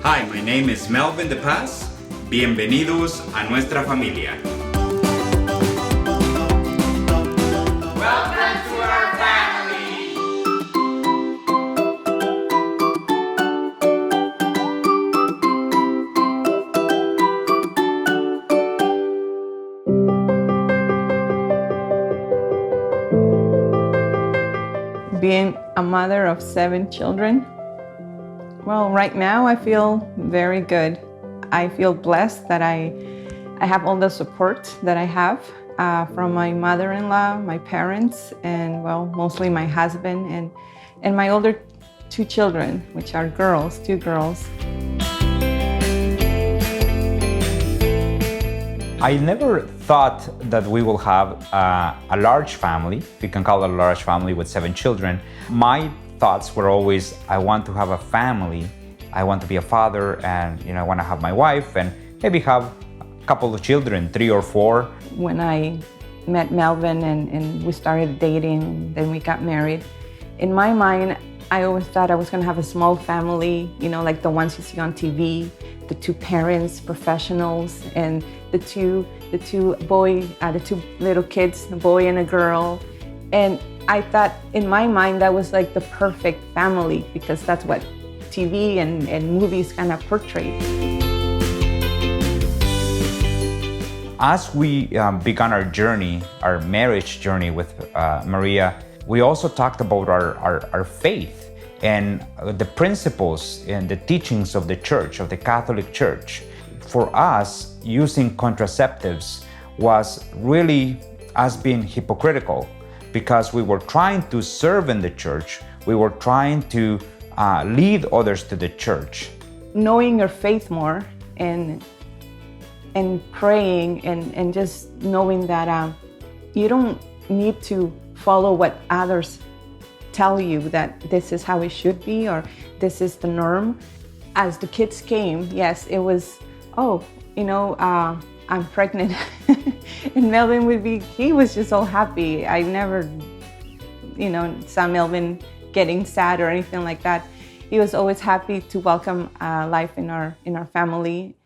Hi, my name is Melwin De Paz. Bienvenidos a nuestra familia. Welcome to our family. Being a mother of 7 children, well, right now I feel very good. I feel blessed that I have all the support that I have from my mother-in-law, my parents, and well, mostly my husband and my older 2 children, which are girls, 2 girls. I never thought that we will have a large family. We can call it a large family with 7 children. My thoughts were always, I want to have a family. I want to be a father, and I want to have my wife and maybe have a couple of children, 3 or 4. When I met Melvin and we started dating, then we got married, in my mind, I always thought I was going to have a small family, like the ones you see on TV, the 2 parents, professionals, and the two little kids, a boy and a girl. And I thought in my mind that was like the perfect family because that's what TV and movies kind of portray. As we began our journey, our marriage journey with Maria, we also talked about our faith and the principles and the teachings of the church, of the Catholic Church. For us, using contraceptives was really us being hypocritical because we were trying to serve in the church, we were trying to lead others to the church. Knowing your faith more and praying and just knowing that you don't need to follow what others tell you that this is how it should be or this is the norm. As the kids came, yes, it was, I'm pregnant. And Melvin he was just so happy. I never, saw Melvin getting sad or anything like that. He was always happy to welcome life in our family.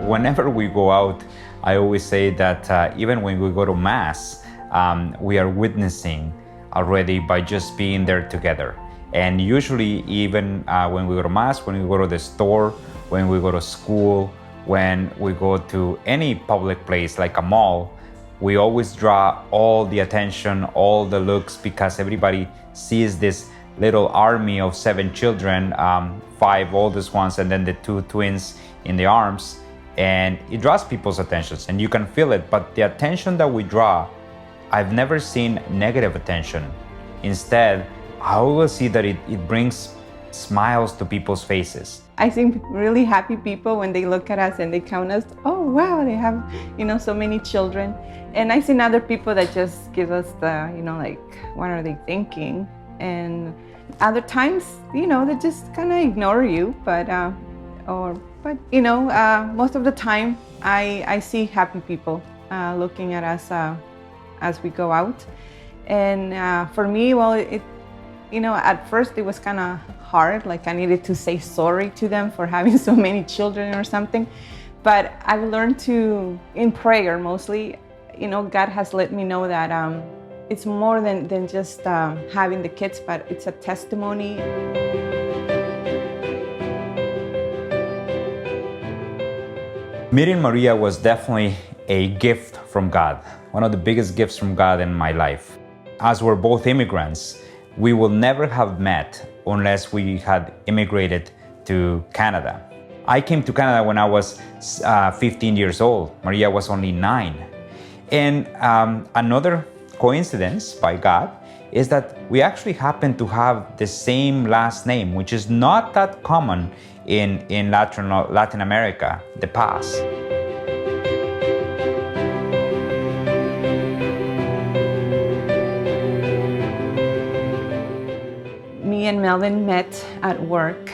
Whenever we go out, I always say that even when we go to Mass, we are witnessing already by just being there together. And usually even when we go to Mass, when we go to the store, when we go to school, when we go to any public place like a mall, we always draw all the attention, all the looks, because everybody sees this little army of 7 children, 5 oldest ones, and then the 2 twins in the arms. And it draws people's attentions, and you can feel it. But the attention that we draw, I've never seen negative attention. Instead, I always see that it brings smiles to people's faces. I see really happy people when they look at us and they count us. Oh, wow, they have, so many children. And I see other people that just give us the, like, what are they thinking? And other times, they just kind of ignore you. But most of the time, I see happy people looking at us as we go out. And for me, well, at first it was kind of hard, like I needed to say sorry to them for having so many children or something. But I've learned to, in prayer mostly, God has let me know that it's more than just having the kids, but it's a testimony. Meeting Maria was definitely a gift from God, one of the biggest gifts from God in my life. As we're both immigrants, we will never have met unless we had immigrated to Canada. I came to Canada when I was 15 years old. Maria was only 9. And another coincidence by God is that we actually happen to have the same last name, which is not that common in Latin America, De Paz. Me and Melvin met at work.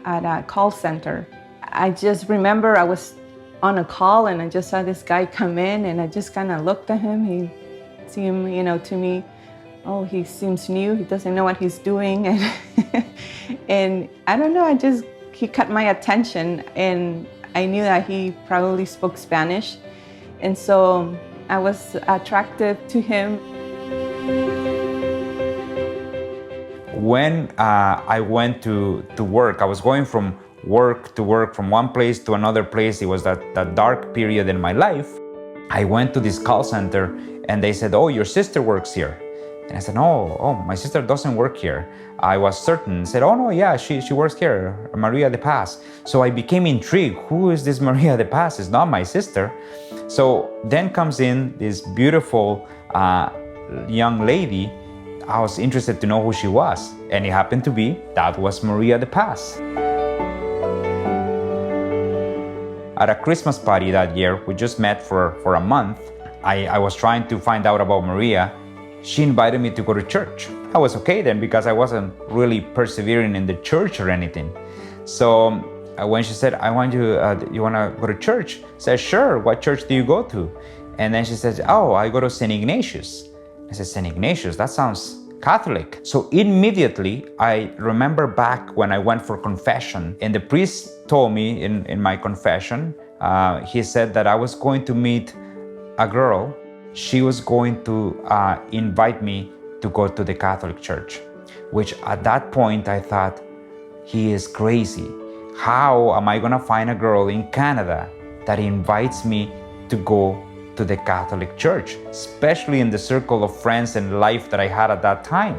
at a call center. I just remember I was on a call and I just saw this guy come in and I just kind of looked at him. He seemed, to me, oh, he seems new. He doesn't know what he's doing. And I don't know, he caught my attention and I knew that he probably spoke Spanish. And so I was attracted to him. When I went to work, I was going from work to work, from one place to another place. It was that dark period in my life. I went to this call center and they said, oh, your sister works here. And I said, oh, my sister doesn't work here. I was certain. I said, oh no, yeah, she works here, Maria De Paz. So I became intrigued. Who is this Maria De Paz? It's not my sister. So then comes in this beautiful young lady. I was interested to know who she was. And it happened to be, that was Maria De Paz. At a Christmas party that year, we just met for a month. I was trying to find out about Maria. She invited me to go to church. I was okay then because I wasn't really persevering in the church or anything. So when she said, you want to go to church? I said, sure, what church do you go to? And then she said, oh, I go to St. Ignatius. I said, St. Ignatius, that sounds Catholic. So immediately I remember back when I went for confession and the priest told me in my confession, he said that I was going to meet a girl. She was going to invite me to go to the Catholic Church, which at that point I thought, he is crazy. How am I gonna find a girl in Canada that invites me to go to the Catholic Church, especially in the circle of friends and life that I had at that time?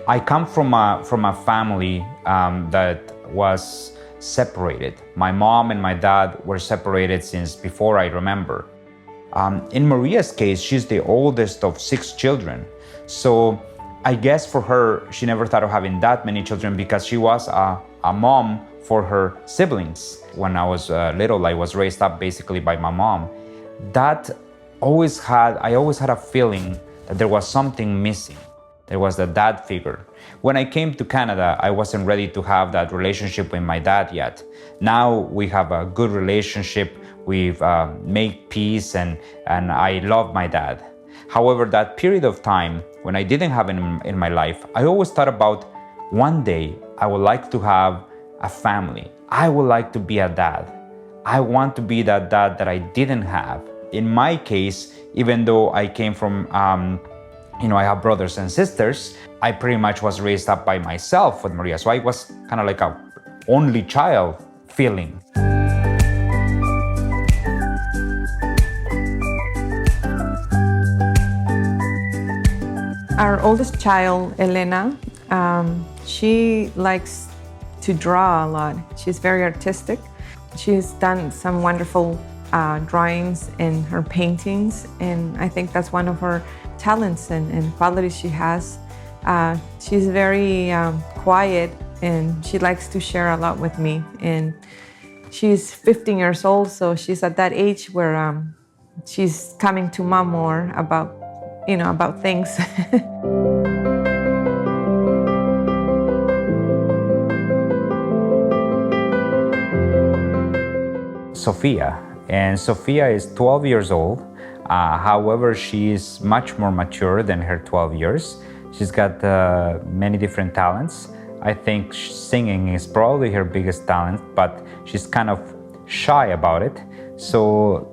I come from a family that was separated. My mom and my dad were separated since before I remember. In Maria's case, she's the oldest of 6 children. So I guess for her, she never thought of having that many children because she was a mom for her siblings. When I was little, I was raised up basically by my mom. I always had a feeling that there was something missing. There was the dad figure. When I came to Canada, I wasn't ready to have that relationship with my dad yet. Now we have a good relationship. We've made peace and I love my dad. However, that period of time when I didn't have him in my life, I always thought about one day I would like to have a family. I would like to be a dad. I want to be that dad that I didn't have. In my case, even though I came from I have brothers and sisters, I pretty much was raised up by myself with Maria. So I was kind of like a only child feeling. Our oldest child, Elena, she likes to draw a lot. She's very artistic. She's done some wonderful drawings in her paintings, and I think that's one of her talents and qualities she has. She's very quiet and she likes to share a lot with me. And she's 15 years old, so she's at that age where she's coming to mom more about things. Sophia is 12 years old. However, she is much more mature than her 12 years. She's got many different talents. I think singing is probably her biggest talent, but she's kind of shy about it. So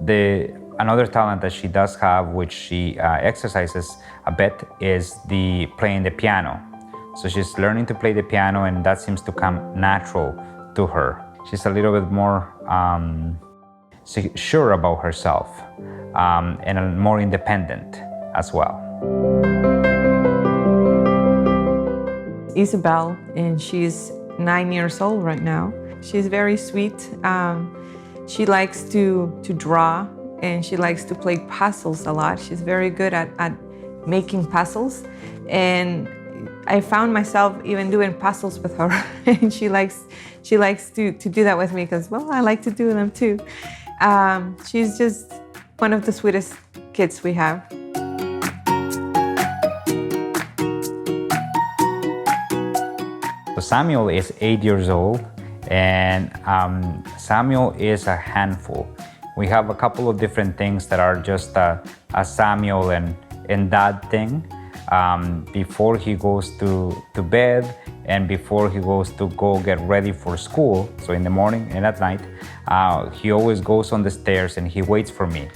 another talent that she does have, which she exercises a bit, is playing the piano. So she's learning to play the piano, and that seems to come natural to her. She's a little bit more sure about herself and more independent as well. Isabel, and she's 9 years old right now. She's very sweet. She likes to draw, and she likes to play puzzles a lot. She's very good at making puzzles, and I found myself even doing puzzles with her. And she likes to do that with me because, well, I like to do them too. She's just one of the sweetest kids we have. So Samuel is 8 years old, and Samuel is a handful. We have a couple of different things that are just a Samuel and Dad thing. Before he goes to bed and before he goes to go get ready for school, so in the morning and at night, he always goes on the stairs and he waits for me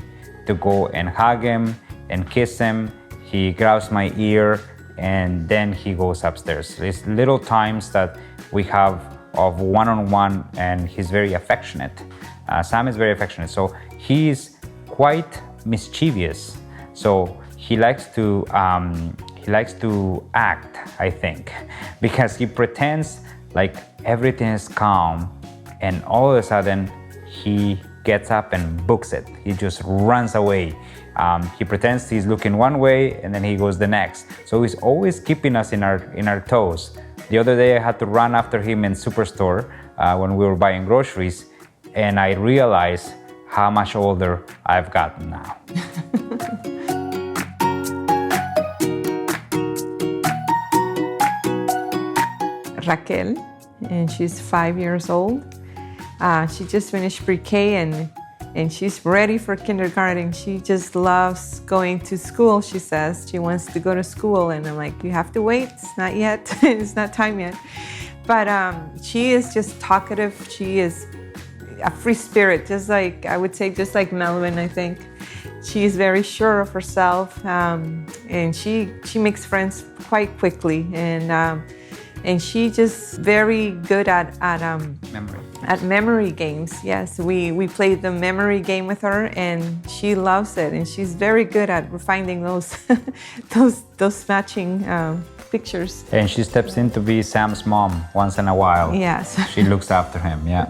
to go and hug him and kiss him. He grabs my ear and then he goes upstairs. It's little times that we have of one-on-one, and he's very affectionate. Sam is very affectionate, so he's quite mischievous. So he likes to act, I think, because he pretends like everything is calm, and all of a sudden he gets up and books it. He just runs away. He pretends he's looking one way and then he goes the next. So he's always keeping us in our toes. The other day I had to run after him in Superstore when we were buying groceries, and I realized how much older I've gotten now. Raquel, and she's 5 years old. She just finished pre-K and she's ready for kindergarten. She just loves going to school, she says. She wants to go to school, and I'm like, you have to wait, it's not yet, it's not time yet. But she is just talkative. She is a free spirit, just like, I would say, just like Melwin, I think. She's very sure of herself, and she makes friends quite quickly, and she just very good at memory games. Yes, we played the memory game with her, and she loves it, and she's very good at finding those those matching pictures. And she steps in to be Sam's mom once in a while. Yes. She looks after him, yeah.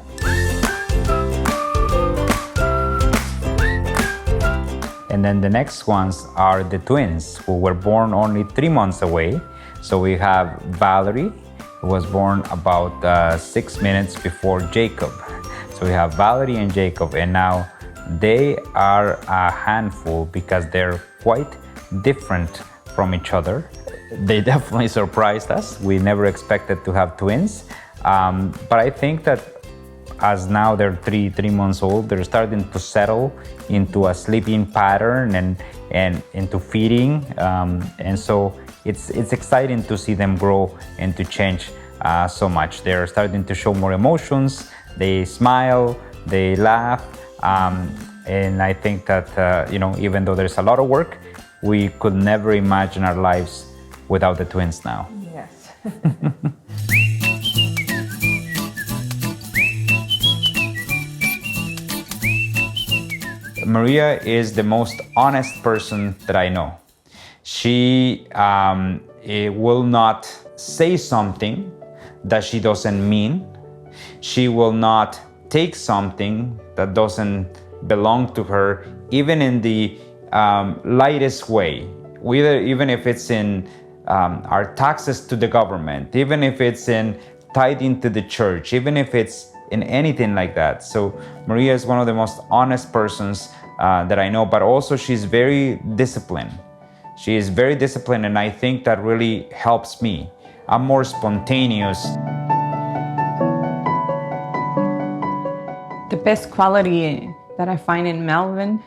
And then the next ones are the twins, who were born only 3 months away. So we have Valerie, who was born about 6 minutes before Jacob. So we have Valerie and Jacob, and now they are a handful because they're quite different from each other. They definitely surprised us. We never expected to have twins. But I think that as now they're three months old, they're starting to settle into a sleeping pattern and into feeding. And so it's exciting to see them grow and to change so much. They're starting to show more emotions. They smile, they laugh. And I think that, even though there's a lot of work, we could never imagine our lives without the twins now. Yes. Maria is the most honest person that I know. She will not say something that she doesn't mean. She will not take something that doesn't belong to her, even in the lightest way. Even if it's in our taxes to the government, even if it's in tithing to the church, even if it's in anything like that. So Maria is one of the most honest persons that I know, but also she's very disciplined. She is very disciplined, and I think that really helps me. I'm more spontaneous. The best quality that I find in Melvin,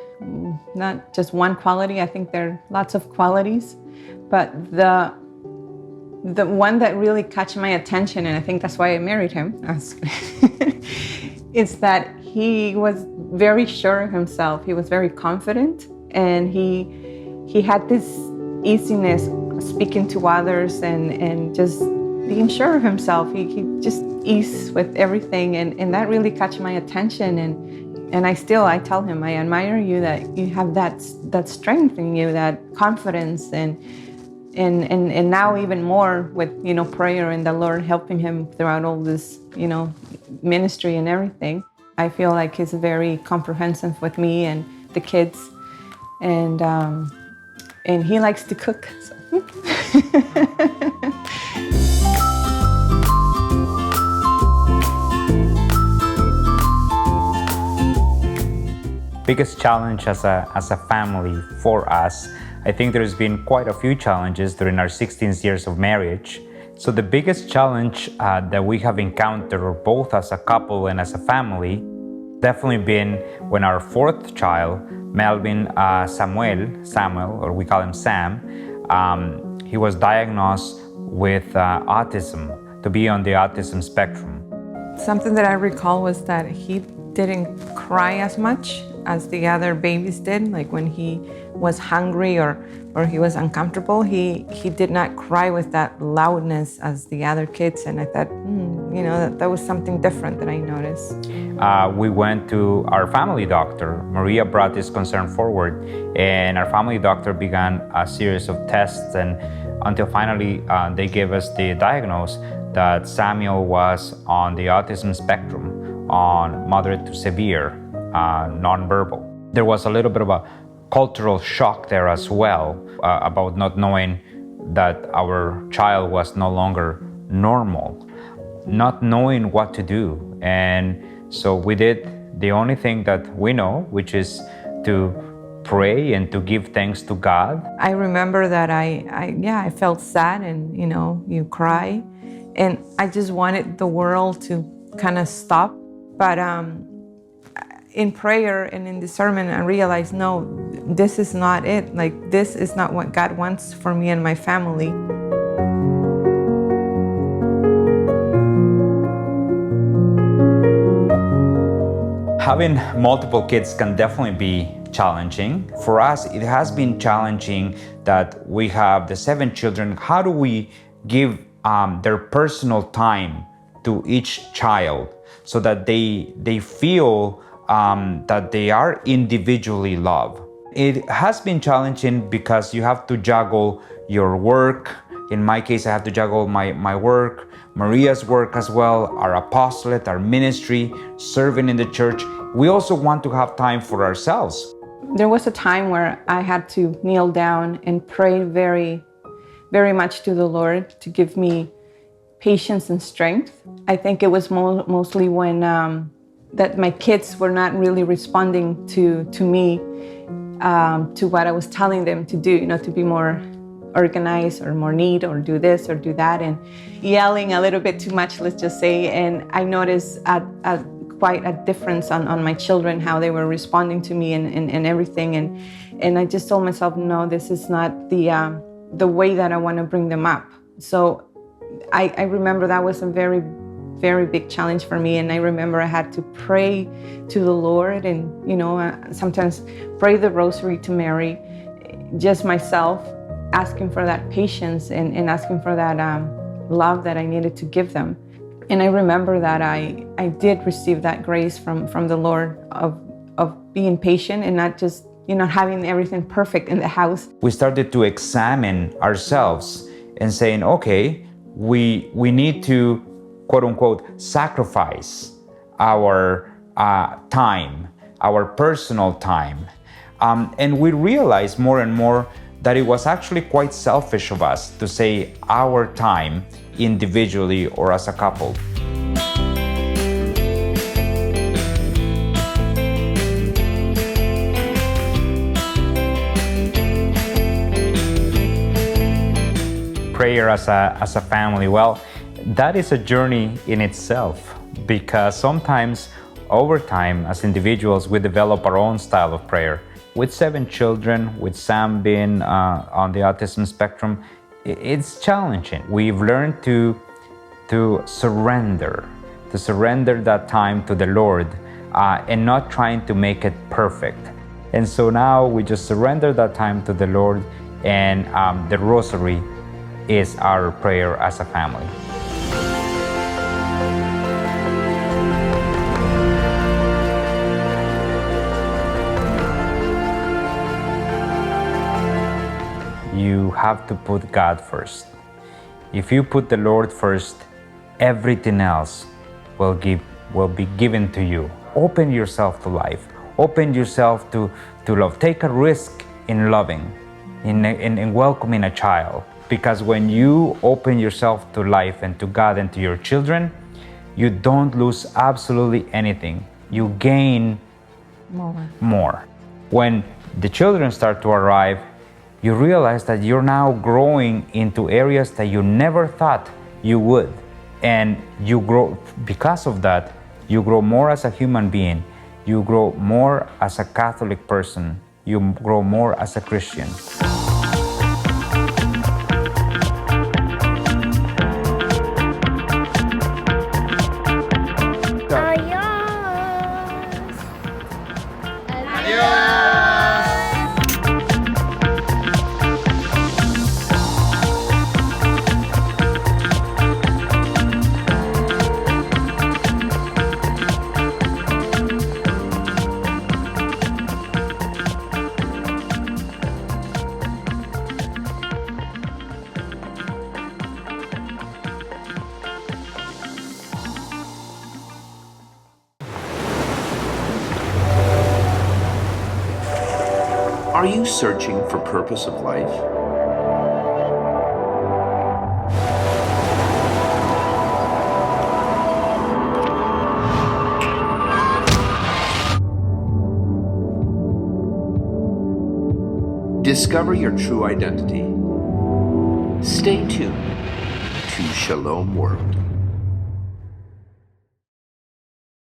not just one quality, I think there are lots of qualities, but the one that really caught my attention, and I think that's why I married him, is that he was very sure of himself. He was very confident, and he had this easiness speaking to others and just being sure of himself. He just eased with everything, and that really caught my attention. And I tell him, I admire you that you have that strength in you, that confidence, and now even more with prayer and the Lord helping him throughout all this ministry and everything. I feel like he's very comprehensive with me and the kids, and he likes to cook. So. Biggest challenge as a family for us, I think there's been quite a few challenges during our 16 years of marriage. So the biggest challenge that we have encountered both as a couple and as a family definitely been when our fourth child, Melvin Samuel, or we call him Sam, he was diagnosed with autism, to be on the autism spectrum. Something that I recall was that he didn't cry as much as the other babies did. Like when he was hungry or he was uncomfortable, he did not cry with that loudness as the other kids. And I thought, that was something different that I noticed. We went to our family doctor. Maria brought this concern forward, and our family doctor began a series of tests, and until finally they gave us the diagnosis that Samuel was on the autism spectrum, on moderate to severe, nonverbal. There was a little bit of a cultural shock there as well, about not knowing that our child was no longer normal, not knowing what to do. And so we did the only thing that we know, which is to pray and to give thanks to God. I remember that I felt sad, and you cry, and I just wanted the world to kind of stop. But in prayer and in discernment, I realized, no, this is not it. Like, this is not what God wants for me and my family. Having multiple kids can definitely be challenging. For us, it has been challenging that we have the 7 children. How do we give their personal time to each child so that they feel that they are individually loved? It has been challenging because you have to juggle your work. In my case, I have to juggle my work, Maria's work as well, our apostolate, our ministry, serving in the church. We also want to have time for ourselves. There was a time where I had to kneel down and pray very, very much to the Lord to give me patience and strength. I think it was mostly when that my kids were not really responding to me, to what I was telling them to do, to be more organized or more neat or do this or do that, and yelling a little bit too much, let's just say. And I noticed quite a difference on my children, how they were responding to me and everything. And I just told myself, no, this is not the way that I want to bring them up. So I remember that was a very, very big challenge for me. And I remember I had to pray to the Lord and, sometimes pray the rosary to Mary, just myself, asking for that patience and asking for that love that I needed to give them. And I remember that I did receive that grace from the Lord of being patient and not just, having everything perfect in the house. We started to examine ourselves and saying, okay, we need to, quote unquote, sacrifice our time, our personal time. And we realized more and more that it was actually quite selfish of us to say our time individually or as a couple. Prayer as a family, well, that is a journey in itself, because sometimes over time as individuals we develop our own style of prayer. With 7 children, with Sam being on the autism spectrum, it's challenging. We've learned to surrender that time to the Lord and not trying to make it perfect. And so now we just surrender that time to the Lord, and the rosary is our prayer as a family. You have to put God first. If you put the Lord first, everything else will be given to you. Open yourself to life. Open yourself to love. Take a risk in loving, in welcoming a child. Because when you open yourself to life and to God and to your children, you don't lose absolutely anything. You gain more. When the children start to arrive, you realize that you're now growing into areas that you never thought you would. And you grow, because of that, you grow more as a human being, you grow more as a Catholic person, you grow more as a Christian. Are you searching for purpose of life? Discover your true identity. Stay tuned to Shalom World.